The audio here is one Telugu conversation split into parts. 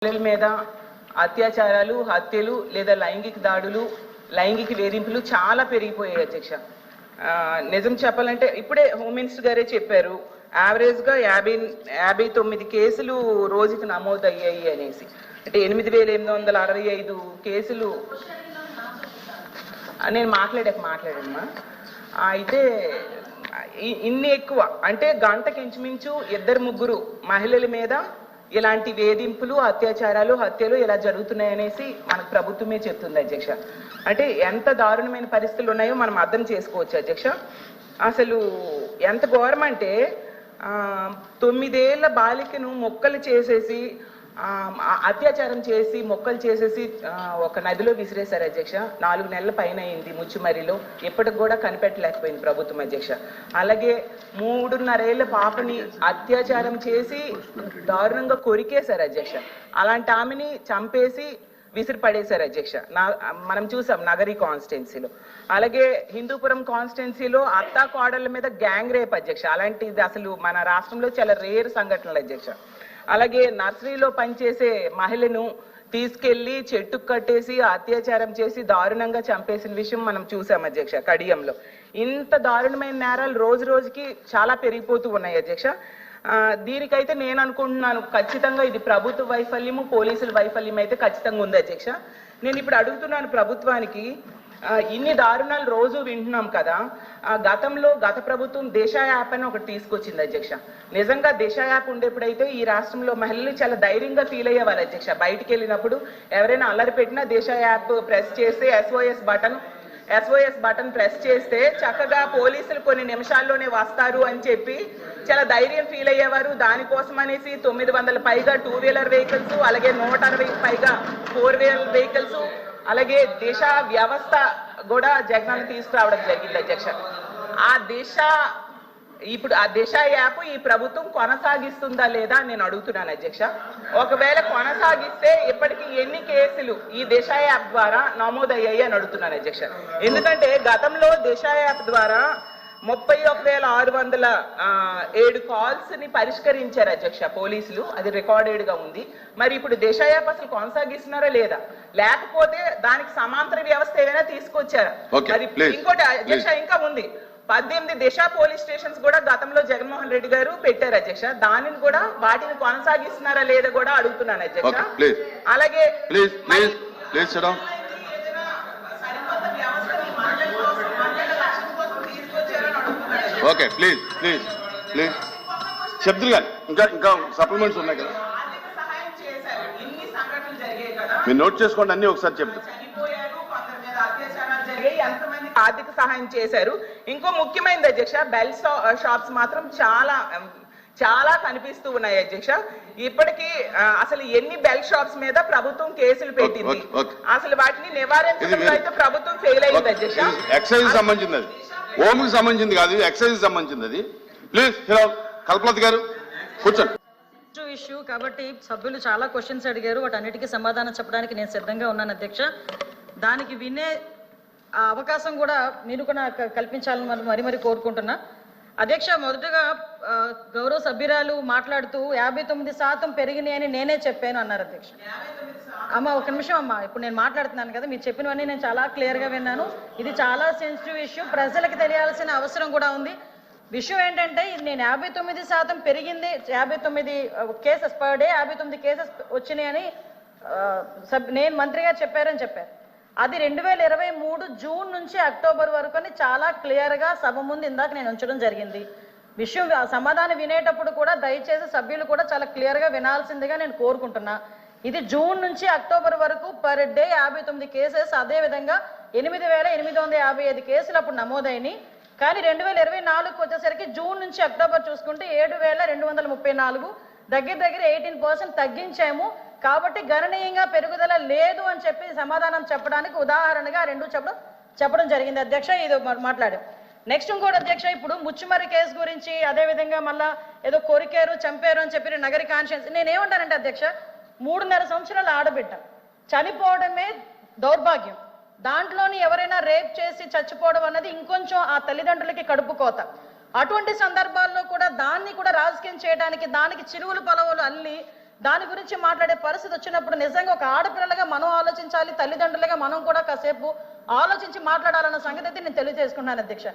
మహిళల మీద అత్యాచారాలు, హత్యలు లేదా లైంగిక దాడులు, లైంగిక వేధింపులు చాలా పెరిగిపోయాయి అధ్యక్ష. నిజం చెప్పాలంటే ఇప్పుడే హోమ్ మినిస్టర్ గారే చెప్పారు, యావరేజ్గా 59 కేసులు రోజుకి నమోదయ్యాయి అనేసి. అంటే 8865 కేసులు. నేను మాట్లాడమ్మా. అయితే ఇన్ని ఎక్కువ అంటే గంటకి ఇంచుమించు 2-3 మహిళల మీద ఇలాంటి వేధింపులు, అత్యాచారాలు, హత్యలు ఇలా జరుగుతున్నాయనేసి మనకు ప్రభుత్వమే చెప్తుంది అధ్యక్ష. అంటే ఎంత దారుణమైన పరిస్థితులు ఉన్నాయో మనం అర్థం చేసుకోవచ్చు అధ్యక్ష. అసలు ఎంత ఘోరం అంటే 9 ఏళ్ల బాలికను మొక్కలు చేసేసి, అత్యాచారం చేసి మొక్కలు చేసేసి ఒక నదిలో విసిరేశారు అధ్యక్ష. 4 నెలల పైన అయింది ముచ్చుమరిలో. ఇప్పటికి కూడా కనిపెట్టలేకపోయింది ప్రభుత్వం అధ్యక్ష. అలాగే 3.5 ఏళ్ల పాపని అత్యాచారం చేసి దారుణంగా కొరికేశారు అధ్యక్ష. అలాంటి ఆమెని చంపేసి విసిరి పడేశారు అధ్యక్ష. మనం చూసాం నగరి కాన్స్టిట్యున్సీలో. అలాగే హిందూపురం కాన్స్టిట్యున్సీలో అత్తా కోడళ్ళ మీద గ్యాంగ్ రేప్ అధ్యక్ష. అలాంటిది అసలు మన రాష్ట్రంలో చాలా రేర్ సంఘటనలు అధ్యక్ష. అలాగే నర్సరీలో పనిచేసే మహిళను తీసుకెళ్లి చెట్టుకు కట్టేసి అత్యాచారం చేసి దారుణంగా చంపేసిన విషయం మనం చూసాం అధ్యక్ష కడియంలో. ఇంత దారుణమైన నేరాలు రోజు రోజుకి చాలా పెరిగిపోతూ ఉన్నాయి అధ్యక్ష. దీనికైతే నేను అనుకుంటున్నాను ఖచ్చితంగా ఇది ప్రభుత్వ వైఫల్యము, పోలీసుల వైఫల్యం అయితే ఖచ్చితంగా ఉంది అధ్యక్ష. నేను ఇప్పుడు అడుగుతున్నాను ప్రభుత్వానికి, ఇన్ని దారుణాలు రోజు వింటున్నాం కదా. గత ప్రభుత్వం దిశ యాప్ అని ఒకటి తీసుకొచ్చింది అధ్యక్ష. నిజంగా దిశ యాప్ ఉండేప్పుడైతే ఈ రాష్ట్రంలో మహిళలు చాలా ధైర్యంగా ఫీల్ అయ్యేవారు అధ్యక్ష. బయటికి వెళ్ళినప్పుడు ఎవరైనా అల్లరి పెట్టినా దిశ యాప్ ప్రెస్ చేసి SOS బటన్ ప్రెస్ చేస్తే చక్కగా పోలీసులు కొన్ని నిమిషాల్లోనే వస్తారు అని చెప్పి చాలా ధైర్యం ఫీల్ అయ్యేవారు. దానికోసం అనేసి 900 పైగా 2 వీలర్ వెహికల్స్, అలాగే 160 పైగా 4 వీలర్ వెహికల్స్, అలాగే దిశ వ్యవస్థ కూడా జగన్ తీసుకురావడం జరిగింది అధ్యక్ష. ఇప్పుడు ఆ దిశ యాప్ ఈ ప్రభుత్వం కొనసాగిస్తుందా లేదా నేను అడుగుతున్నాను అధ్యక్ష. ఒకవేళ కొనసాగిస్తే ఇప్పటికీ ఎన్ని కేసులు ఈ దిశ యాప్ ద్వారా నమోదయ్యాయి అని అడుగుతున్నాను అధ్యక్ష. ఎందుకంటే గతంలో దిశ యాప్ ద్వారా 31,607 కాల్స్ ని పరిష్కరించారు అధ్యక్ష పోలీసులు. అది రికార్డెడ్ గా ఉంది. మరి ఇప్పుడు దిశ యాప్ అసలు కొనసాగిస్తున్నారా లేదా, లేకపోతే దానికి సమాంతర వ్యవస్థ ఏదైనా తీసుకొచ్చారా? మరి ఇంకోటి అధ్యక్ష ఇంకా ఉంది, 18 దిశ పోలీస్ స్టేషన్స్ కూడా గతంలో జగన్మోహన్ రెడ్డి గారు పెట్టారు అధ్యక్ష. దానిని కూడా వాటిని కొనసాగిస్తున్నారా లేదా కూడా అడుగుతున్నాను అధ్యక్ష. అలాగే ఓకే ప్లీజ్ చెప్తురు కానీ ఇంకా సప్లిమెంట్స్ ఉన్నాయి కదా, మీరు నోట్ చేసుకోండి అన్ని ఒకసారి చెప్తారు. ఆర్థిక సహాయం చేశారు. ఇంకో ముఖ్యమైనది అధ్యక్ష, బెల్ షాప్స్ మాత్రం చాలా కనిపిస్తూ ఉన్నాయి అధ్యక్ష. ఇప్పటికీ అసలు ఎన్ని బెల్ షాప్స్ మీద ప్రభుత్వం కేసులు పెట్టింది, అసలు వాటిని నివారించడంలో అయితే ప్రభుత్వం ఫెయిల్ అయింది అధ్యక్ష. ఎక్సైజ్ సంబంధించింది, అది హోమ్కి సంబంధించింది కాదు, ఎక్సైజ్ సంబంధించింది అది. ప్లీజ్ కల్పలత గారు కూర్చోండి. ఇష్యూ కాబట్టి సభ్యులు చాలా క్వశ్చన్స్ అడిగారు, వాటన్నిటికీ సమాధానం చెప్పడానికి నేను సిద్ధంగా ఉన్నాను అధ్యక్ష. దానికి వినే అవకాశం కూడా మీరు కూడా కల్పించాలని మరి కోరుకుంటున్నా అధ్యక్ష. మొదటగా గౌరవ సభ్యురాలు మాట్లాడుతూ 59% పెరిగినాయని నేనే చెప్పాను అన్నారు అధ్యక్ష. అమ్మ ఒక నిమిషం అమ్మ, ఇప్పుడు నేను మాట్లాడుతున్నాను కదా, మీరు చెప్పినవన్నీ నేను చాలా క్లియర్గా విన్నాను. ఇది చాలా సెన్సిటివ్ ఇష్యూ, ప్రజలకు తెలియాల్సిన అవసరం కూడా ఉంది. విషయం ఏంటంటే నేను 59% పెరిగింది, 59 కేసెస్ పర్ డే 59 కేసెస్ వచ్చినాయని నేను మంత్రి గారు చెప్పారని చెప్పారు. అది 2023 జూన్ నుంచి అక్టోబర్ వరకు అని చాలా క్లియర్గా సభ ముందు ఇందాక నేను ఉంచడం జరిగింది. విషయం సమాధానం వినేటప్పుడు కూడా దయచేసి సభ్యులు కూడా చాలా క్లియర్గా వినాల్సిందిగా నేను కోరుకుంటున్నా. ఇది జూన్ నుంచి అక్టోబర్ వరకు పర్ డే 59 కేసెస్, అదేవిధంగా 8,855 కేసులు అప్పుడు నమోదైనవి. కానీ 2024 వచ్చేసరికి జూన్ నుంచి అక్టోబర్ చూసుకుంటే 7,234, దగ్గర 18% తగ్గించాము. కాబట్టి గణనీయంగా పెరుగుదల లేదు అని చెప్పి సమాధానం చెప్పడానికి ఉదాహరణగా 2 చెప్పడం జరిగింది అధ్యక్ష. ఇది మాట్లాడాం. నెక్స్ట్ ఇంకోటి అధ్యక్ష, ఇప్పుడు ముచ్చుమరి కేసు గురించి, అదేవిధంగా మళ్ళా ఏదో కొరికారు చంపారు అని చెప్పి నగరి కాన్షియన్స్. నేనేమంటానంటే అధ్యక్ష, 3.5 సంవత్సరాల ఆడబిడ్డ చనిపోవడమే దౌర్భాగ్యం. దాంట్లోని ఎవరైనా రేప్ చేసి చచ్చిపోవడం అన్నది ఇంకొంచెం ఆ తల్లిదండ్రులకి కడుపు కోత. అటువంటి సందర్భాల్లో కూడా దాన్ని కూడా రాజకీయం చేయడానికి, దానికి చిరువులు పొలవులు అల్లి దాని గురించి మాట్లాడే పరిస్థితి వచ్చినప్పుడు నిజంగా ఒక ఆడపిల్లలుగా మనం ఆలోచించాలి, తల్లిదండ్రులుగా మనం కూడా కాసేపు ఆలోచించి మాట్లాడాలన్న సంగతి అయితే నేను తెలియజేసుకున్నాను అధ్యక్ష.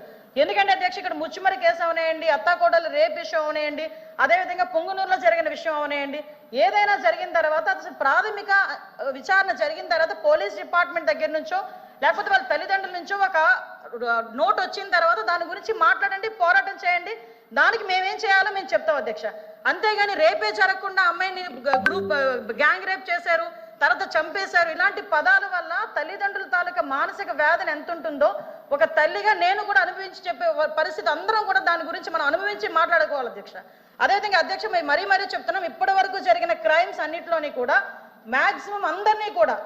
ఎందుకంటే అధ్యక్ష ఇక్కడ ముచ్చుమరి కేసు అవనేయండి, అత్తాకోడలు రేప్ విషయం అవనేయండి, అదేవిధంగా పుంగునూరులో జరిగిన విషయం అవనేయండి, ఏదైనా జరిగిన తర్వాత అసలు ప్రాథమిక విచారణ జరిగిన తర్వాత పోలీస్ డిపార్ట్మెంట్ దగ్గర నుంచో లేకపోతే వాళ్ళ తల్లిదండ్రుల నుంచో ఒక నోట్ వచ్చిన తర్వాత దాని గురించి మాట్లాడండి, పోరాటం చేయండి, దానికి మేమేం చేయాలో మేము చెప్తాం అధ్యక్ష. అంతేగాని రేపే జరగకుండా అమ్మాయిని గ్యాంగ్ రేప్ చేశారు, తర్వాత చంపేశారు, ఇలాంటి పదాల వల్ల తల్లిదండ్రుల తాలూకా మానసిక వేదన ఎంత ఉంటుందో ఒక తల్లిగా నేను కూడా అనుభవించి చెప్పే పరిస్థితి అందరం కూడా దాని గురించి మనం అనుభవించి మాట్లాడుకోవాలి అధ్యక్ష. అదేవిధంగా అధ్యక్ష మేము మరీ చెప్తున్నాం, ఇప్పటి వరకు జరిగిన క్రైమ్స్ అన్నింటిలోని కూడా మాక్సిమం అందరినీ కూడా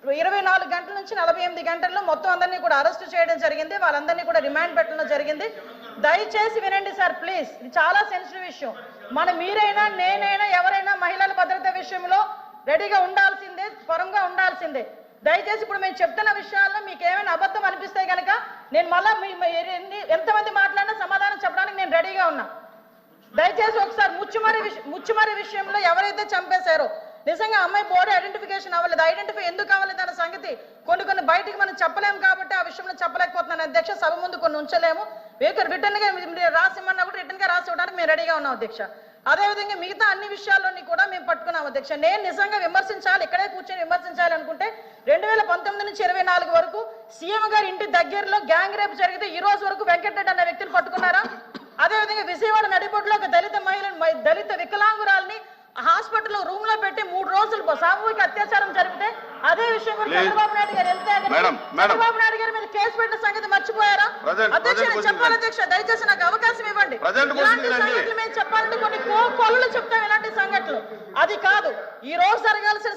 24 గంటల నుంచి 48 గంటల్లో మొత్తం అందరినీ కూడా అరెస్ట్ చేయడం జరిగింది, వాళ్ళందరినీ కూడా రిమాండ్ పెట్టడం జరిగింది. దయచేసి వినండి సార్ ప్లీజ్, ఇది చాలా సెన్సిటివ్ విషయం. మీరైనా నేనైనా ఎవరైనా మహిళల భద్రత విషయంలో రెడీగా ఉండాల్సిందే, పరంగా ఉండాల్సిందే. దయచేసి ఇప్పుడు మేము చెప్తున్న విషయాల్లో మీకు ఏమైనా అబద్ధం అనిపిస్తే కనుక నేను మళ్ళా ఎంతమంది మాట్లాడినా సమాధానం చెప్పడానికి నేను రెడీగా ఉన్నా. దయచేసి ఒకసారి ముచ్చుమరి విషయంలో ఎవరైతే చంపేశారో నిజంగా అమ్మాయి బాడీ ఐడెంటిఫికేషన్ అవ్వలేదు, ఐడెంటిఫై ఎందుకు అవ్వలేదు అన్న సంగతి కొన్ని బయటికి మనం చెప్పలేము కాబట్టి ఆ విషయంలో చెప్పలేకపోతున్నాను అధ్యక్ష. సభ ముందు కొన్ని ఉంచలేము, రిటర్న్ గా రాసిమన్నా కూడా రిటర్న్ గా రాసి ఇవ్వడానికి మేము రెడీగా ఉన్నాం అధ్యక్ష. అదేవిధంగా మిగతా అన్ని విషయాల్లోని కూడా మేము పట్టుకున్నాం అధ్యక్ష. నేను నిజంగా విమర్శించాలి, ఇక్కడే కూర్చొని విమర్శించాలి అనుకుంటే 2019 నుంచి 24 వరకు సీఎం గారి ఇంటి దగ్గరలో గ్యాంగ్ రేప్ జరిగితే ఈ రోజు వరకు వెంకటరెడ్డి అనే వ్యక్తిని పట్టుకున్నారా? అదేవిధంగా విజయవాడ నడిబొడ్డులో ఒక దళిత వికలాంగురాల్ని హాస్పిటల్లో రూమ్ లో పెట్టి 3 రోజులు సామూహిక అత్యాచారం జరిగితే అదే విషయం కూడా చంద్రబాబు నాయుడు గారు చంద్రబాబు నాయుడు గారి మీద కేసు పెట్టిన సంగతి మర్చిపోయారా? అధ్యక్ష నేను చెప్పాలి అధ్యక్ష, దయచేసి నాకు అవకాశం ఇవ్వండి. ఇలాంటి సంగతులు మేము చెప్పాలంటే కొన్ని కొలులు చెప్తాం, ఇలాంటి సంఘటనలు అది కాదు ఈ రోజు జరగాల్సిన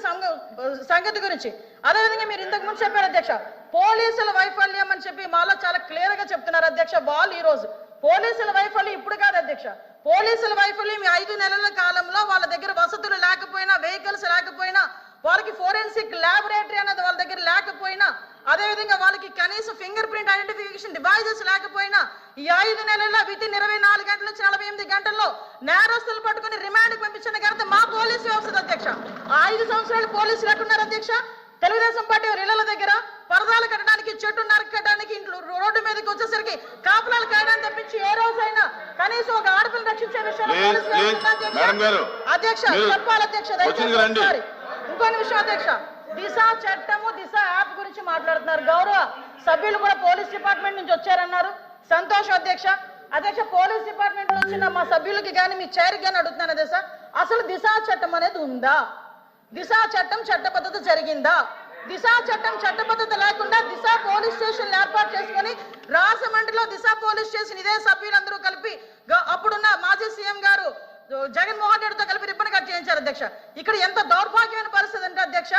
సంగతి గురించి. అదేవిధంగా మీరు ఇంతకు ముందు చెప్పారు అధ్యక్ష, పోలీసుల వైఫల్యం అని చెప్పి మాలో చాలా క్లియర్ గా చెప్తున్నారు అధ్యక్ష. వాళ్ళు ఈ రోజు పోలీసుల వైఫల్యం ఇప్పుడు కాదు అధ్యక్ష, పోలీసుల వైఫల్యం 5 నెలల కాలంలో వాళ్ళ దగ్గర వసతులు లేకపోయినా, వెహికల్స్ లేకపోయినా, వాళ్ళకి ఫోరెన్సిక్ ల్యాబొరేటరీ అనేది వాళ్ళ దగ్గర లేకపోయినా, అదేవిధంగా వాళ్ళకి కనీసం ఫింగర్ ప్రింట్ ఐడెంటిఫికేషన్ డివైజెస్ లేకపోయినా ఈ 5 నెలల్లో వితిన్ 24 గంటల నుంచి 48 గంటల్లో నేరస్తులు పట్టుకుని రిమాండ్కి పంపించిన ఘనత మా పోలీసు వ్యవస్థ అధ్యక్ష. 5 సంవత్సరాలు పోలీసులు ఎట్టున్నారు అధ్యక్ష? తెలుగుదేశం పార్టీ ఇళ్ల దగ్గర పరదాలు కట్టడానికి, చెట్టు నరకడానికి, ఇంట్లో రోడ్డు మీదకి వచ్చేసరికి కాపులాలు కాయడానికి తప్పించి ఏ రోజైనా కనీసం ఒక ఆడపిల్లని రక్షించే విషయంలో అధ్యక్ష చెప్పాలి అధ్యక్ష. దయచేసి ఇంకొన్ని విషయం అధ్యక్ష, దిశ చట్టము, దిశ యాప్ గురించి మాట్లాడుతున్నారు. గౌరవ సభ్యులు కూడా పోలీస్ డిపార్ట్మెంట్ నుంచి వచ్చారన్నారు, సంతోషం అధ్యక్ష. అధ్యక్ష పోలీస్ డిపార్ట్మెంట్ నుంచి వచ్చిన మా సభ్యులకి కానీ మీ చైర్కి కానీ అడుగుతున్నాను అధ్యక్ష, అసలు దిశ చట్టం అనేది ఉందా? దిశ చట్టం చట్టబద్ధత జరిగిందా? దిశ చట్టం చట్టబద్ధత లేకుండా దిశ పోలీస్ స్టేషన్ ఏర్పాటు చేసుకుని రాజమండ్రిలో దిశ పోలీస్ స్టేషన్ ఇదే సభ్యులందరూ కలిపి అప్పుడున్న మాజీ సీఎం గారు జగన్మోహన్ రెడ్డితో కలిపి రిబ్బన్ కట్ చేయించారు అధ్యక్ష. ఇక్కడ ఎంత దౌర్భాగ్యమైన పరిస్థితి అంటే అధ్యక్ష,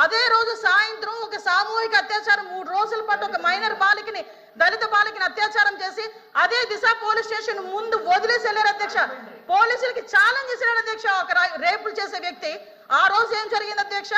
అదే రోజు సాయంత్రం ఒక సామూహిక అత్యాచారం 3 రోజుల పాటు ఒక మైనర్ బాలికని, దళిత బాలికని అత్యాచారం చేసి అదే దిశ పోలీస్ స్టేషన్ ముందు వదిలేసి వెళ్ళారు అధ్యక్ష. పోలీసులకి ఛాలెంజ్ చేశారు అధ్యక్ష ఒక రేపులు చేసే వ్యక్తి. ఆ రోజు ఏం జరిగింది అధ్యక్ష?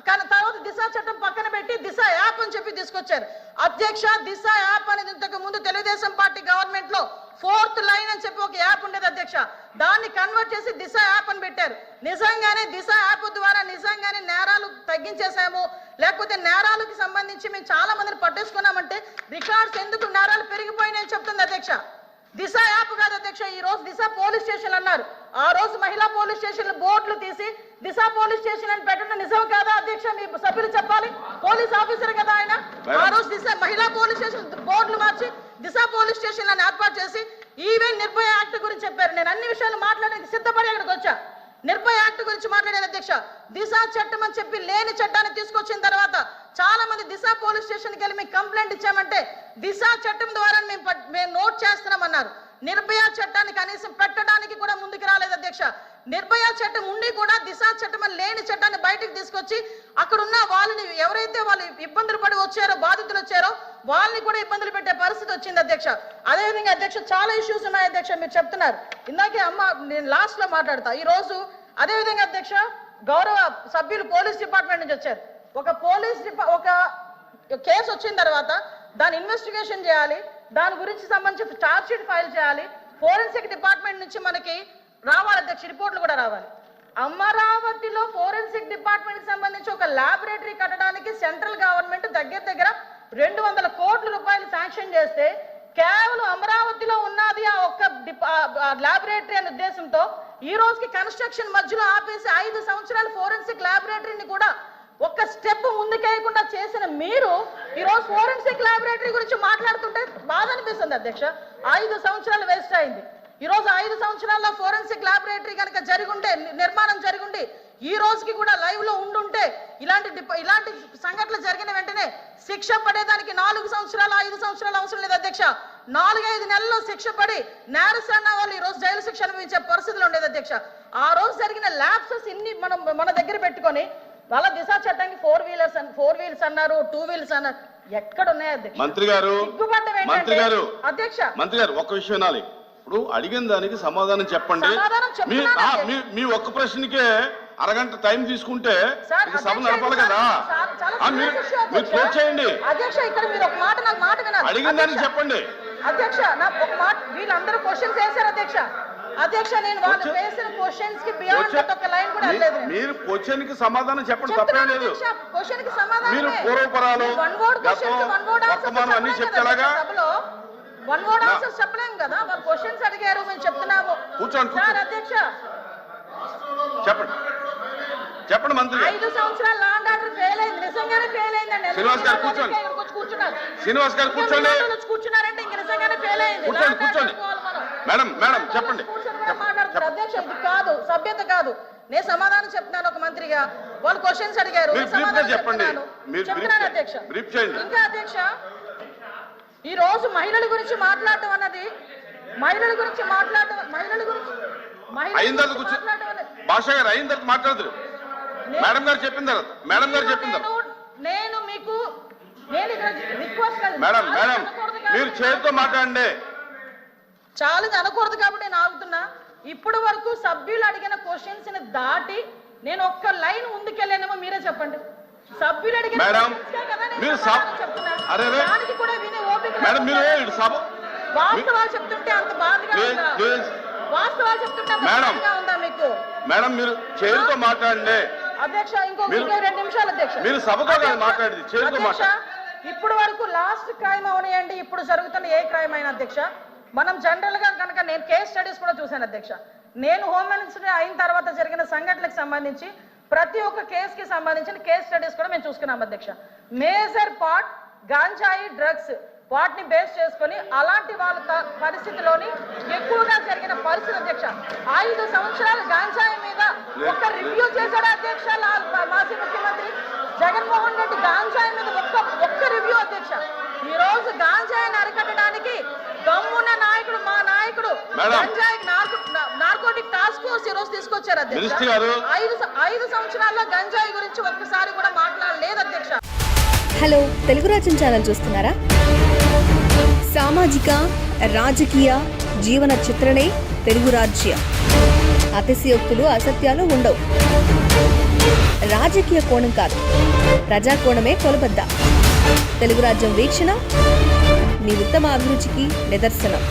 కానీ తర్వాత దిశ చట్టం పక్కన పెట్టి దిశ యాప్ అని చెప్పి తీసుకొచ్చారు అధ్యక్ష. దిశ యాప్ అనేది ఇంతకు ముందు తెలుగుదేశం పార్టీ గవర్నమెంట్ లో 4th లైన్ అని చెప్పి ఒక యాప్ ఉండేది అధ్యక్ష, దాన్ని కన్వర్ట్ చేసి దిశ యాప్ అని పెట్టారు. నిజంగానే దిశ యాప్ ద్వారా నిజంగానే నేరాలు తగ్గించేసాము, లేకపోతే నేరాలకు సంబంధించి మేము చాలా మందిని పట్టేసుకున్నామంటే రికార్డ్స్ ఎందుకు నేరాలు పెరిగిపోయినాయని చెప్తుంది అధ్యక్ష. దిశ యాప్ కాదు అధ్యక్ష, ఈ రోజు దిశ పోలీస్ స్టేషన్ అన్నారు. ఆ రోజు మహిళా పోలీస్ స్టేషన్ బోర్డులు తీసి దిశ పోలీస్ స్టేషన్ అని పెట్టడం నిజం కాదా అధ్యక్ష? మీ సభ్యులు చెప్పాలి, పోలీస్ ఆఫీసర్ కదా ఆయన. ఆ రోజు దిశ మహిళా పోలీస్ స్టేషన్ బోర్డులు మార్చి దిశ పోలీస్ స్టేషన్ అని ఏర్పాటు చేసి ఈవెన్ నిర్భయ యాక్ట్ గురించి చెప్పారు. నేను అన్ని విషయాలు మాట్లాడడానికి సిద్ధపడి అక్కడికి వచ్చా. నిర్భయ యాక్ట్ గురించి మాట్లాడారు అధ్యక్ష. దిశ చట్టం అని చెప్పి లేని చట్టాన్ని తీసుకొచ్చిన తర్వాత చాలా మంది దిశ పోలీస్ స్టేషన్కి వెళ్ళి మేము కంప్లైంట్ ఇచ్చామంటే దిశ చట్టం ద్వారా మేము నోట్ చేస్తున్నామన్నారు. నిర్భయ చట్టాన్ని కనీసం పెట్టడానికి కూడా ముందుకు రాలేదు అధ్యక్ష. నిర్భయ చట్టం ఉండి కూడా దిశ చట్టం లేని చట్టాన్ని బయటకు తీసుకొచ్చి అక్కడున్న వాళ్ళని ఎవరైతే వాళ్ళు ఇబ్బందులు పడి వచ్చారో, బాధితులు వచ్చారో వాళ్ళని కూడా ఇబ్బందులు పెట్టే పరిస్థితి వచ్చింది అధ్యక్ష. అదేవిధంగా అధ్యక్ష చాలా ఇష్యూస్ ఉన్నాయి అధ్యక్ష, మీరు చెప్తున్నారు. ఇందాకే నేను లాస్ట్ లో మాట్లాడతా. ఈ రోజు అదేవిధంగా అధ్యక్ష గౌరవ సభ్యులు పోలీస్ డిపార్ట్మెంట్ నుంచి వచ్చారు. ఒక కేసు వచ్చిన తర్వాత దాని ఇన్వెస్టిగేషన్ చేయాలి, దాని గురించి సంబంధించి ఛార్జ్ షీట్ ఫైల్ చేయాలి, ఫోరెన్సిక్ డిపార్ట్మెంట్ నుంచి మనకి రావాలి అధ్యక్ష, రిపోర్ట్లు కూడా రావాలి. అమరావతిలో ఫోరెన్సిక్ డిపార్ట్మెంట్ సంబంధించి ఒక ల్యాబొరేటరీ కట్టడానికి సెంట్రల్ గవర్నమెంట్ దగ్గర 200 కోట్ల రూపాయలు శాంక్షన్ చేస్తే కేవలం అమరావతిలో ఉన్నది ఆ ఒక్క ల్యాబొరేటరీ అనే ఉద్దేశంతో ఈ రోజుకి కన్స్ట్రక్షన్ మధ్యలో ఆపేసి 5 సంవత్సరాల ఫోరెన్సిక్ ల్యాబొరేటరీని కూడా ఒక్క స్టెప్ ముందుకేయకుండా చేసిన మీరు ఈ రోజు ఫోరెన్సిక్ ల్యాబొరేటరీ గురించి మాట్లాడుతుంటే బాధ అనిపిస్తుంది అధ్యక్ష. 5 సంవత్సరాలు వేస్ట్ అయింది. ఈ రోజు 5 సంవత్సరాల్లో ఫోరెన్సిక్ ల్యాబొరేటరీ కనుక జరిగుంటే, నిర్మాణం జరిగుండి ఈ రోజుకి కూడా లైవ్ లో ఉండుంటే ఇలాంటి సంఘటనలు జరిగిన వెంటనే శిక్ష పడేదానికి 4 సంవత్సరాలు 5 సంవత్సరాలు అవసరం లేదు అధ్యక్ష. 4-5 నెలల్లో శిక్ష పడి నేరస్తున్న వాళ్ళు ఈ రోజు జైలు శిక్ష అనుభవించే పరిస్థితులు ఉండేది అధ్యక్ష. ఆ రోజు జరిగిన ల్యాప్సెస్ ఇన్ని మన దగ్గర పెట్టుకొని వాళ్ళ దిశ చట్టానికి 4 వీలర్స్ అన్నారు, 2 వీలర్స్ అన్నారు. ఎక్కడ ఉన్నాయి అధ్యక్ష? మంత్రి గారు ఒక్క విషయం వినాలి. ఇప్పుడు అడిగిన దానికి సమాధానం చెప్పండి. మీ ఒక్క ప్రశ్నకే అరగంట టైం తీసుకుంటే సభ నడపాలి కదా. మీరు క్లోజ్ చేయండి. అధ్యక్ష ఇక్కడ మీరు ఒక మాట నాకు మాట వినాలి. అడిగిన దానికి చెప్పండి అధ్యక్ష. నాకు ఒక మాట, వీళ్ళందరూ క్వశ్చన్స్ వేశారు అధ్యక్ష. అధ్యక్ష నేను వాళ్ళు వేసిన క్వశ్చన్స్ కి బియాండ్ ఒక లైన్ కూడా లేదు. మీరు క్వశ్చన్ కి సమాధానం చెప్పండి, తప్పేం లేదు. క్వశ్చన్ కి సమాధానం మీరు పూర్వపరాలు వర్తమానం అన్ని చెప్తేలాగా వన్ వర్డ్ ఆన్సర్స్ చెప్పలేం కదా. వాళ్ళు క్వశ్చన్స్ అడిగారు, మేము చెప్తున్నాము. కూర్చోండి సార్ అధ్యక్ష చెప్పండి మంత్రి. 5 సంవత్సరాలు లా అండ్ ఆర్డర్ ఫెయిల్ అయింది, నిజంగానే ఫెయిల్ అయిందండి. శ్రీనివాస్ గారు కూర్చోండి. శ్రీనివాస్ గారు కూర్చోండి. కూర్చున్నారంటే ఇంక నిజంగానే ఫెయిల్ అయింది. కూర్చోండి. మేడం చెప్పండి. మాట్లాడుతున్నారు అధ్యక్ష, ఇది కాదు, సభ్యత కాదు. నేను సమాధానం చెప్తున్నాను ఒక మంత్రిగా. వాళ్ళు క్వశ్చన్స్ అడిగారు, చెప్తున్నాను అధ్యక్ష. ఇంకా అధ్యక్ష ఈ రోజు మహిళల గురించి మాట్లాడటం అన్నది భాష గారు అయిన తర్వాత మాట్లాడదు. మేడం గారు చెప్పిన తర్వాత నేను మీకు రిక్వెస్ట్ మేడం మీరు చేతితో మాట్లాడండి. చాలా అనకూడదు కాబట్టి నేను ఆగుతున్నా. ఇప్పటి వరకు సభ్యులు అడిగిన క్వశ్చన్స్ ని దాటి నేను ఒక్క లైన్ ముందుకెళ్ళానేమో మీరే చెప్పండి. సభ్యులు అడిగిన దానికి కూడా వినే ఓపిక వాస్తవాలు చెప్తుంటే అంత బాధగా ఉందా? వాస్తవాలు చెప్తుంటే ఉందా మీకు? మేడం మీరు చేతితో మాట్లాడండి అధ్యక్ష. ఇంకో 2 నిమిషాలు అధ్యక్ష. మీరు సభతో మాట్లాడింది చేతితో మాట్లాడండి. ఇప్పుడు వరకు లాస్ట్ క్రైమ్ అవనియండి, ఇప్పుడు జరుగుతున్న ఏ క్రైమ్ అయినా అధ్యక్ష, మనం జనరల్ గా కనుక నేను కేస్ స్టడీస్ కూడా చూశాను అధ్యక్ష. నేను హోమ్ మినిస్టర్ అయిన తర్వాత జరిగిన సంఘటనలకు సంబంధించి ప్రతి ఒక్క కేసుకి సంబంధించిన కేస్ స్టడీస్ కూడా మేము చూసుకున్నాం అధ్యక్ష. మేజర్ పార్ట్ గాంజాయి డ్రగ్స్ వాటిని బేస్ చేసుకొని అలాంటి వాళ్ళ పరిస్థితిలోని ఎక్కువగా జరిగిన పరిస్థితి అధ్యక్ష. 5 సంవత్సరాలు గాంజాయి మీద ఒక్క రివ్యూ చేశాడు అధ్యక్ష మాజీ ముఖ్యమంత్రి జగన్మోహన్ రెడ్డి. గాంజాయి మీద ఒక్క రివ్యూ అధ్యక్ష. ఈ రోజు గాంజాయిని అరికట్టడానికి దమ్మున్న నాయకుడు మా నాయకుడు గంజాయి నార్కోటిక్ టాస్క్ ఫోర్స్ ఈ రోజు తీసుకొచ్చారు అధ్యక్ష. 5 సంవత్సరాల్లో గంజాయి గురించి ఒక్కసారి కూడా మాట్లాడలేదు అధ్యక్ష. హలో, తెలుగు రాజ్యం ఛానల్ చూస్తున్నారా? సామాజిక రాజకీయ జీవన చిత్రణే తెలుగు రాజ్యం. అతిశయోక్తులు అసత్యాలు ఉండవు. రాజకీయ కోణం కాదు, ప్రజా కోణమే కొలబద్ద. తెలుగు రాజ్యం వీక్షణ మీ ఉత్తమ అభిరుచికి నిదర్శనం.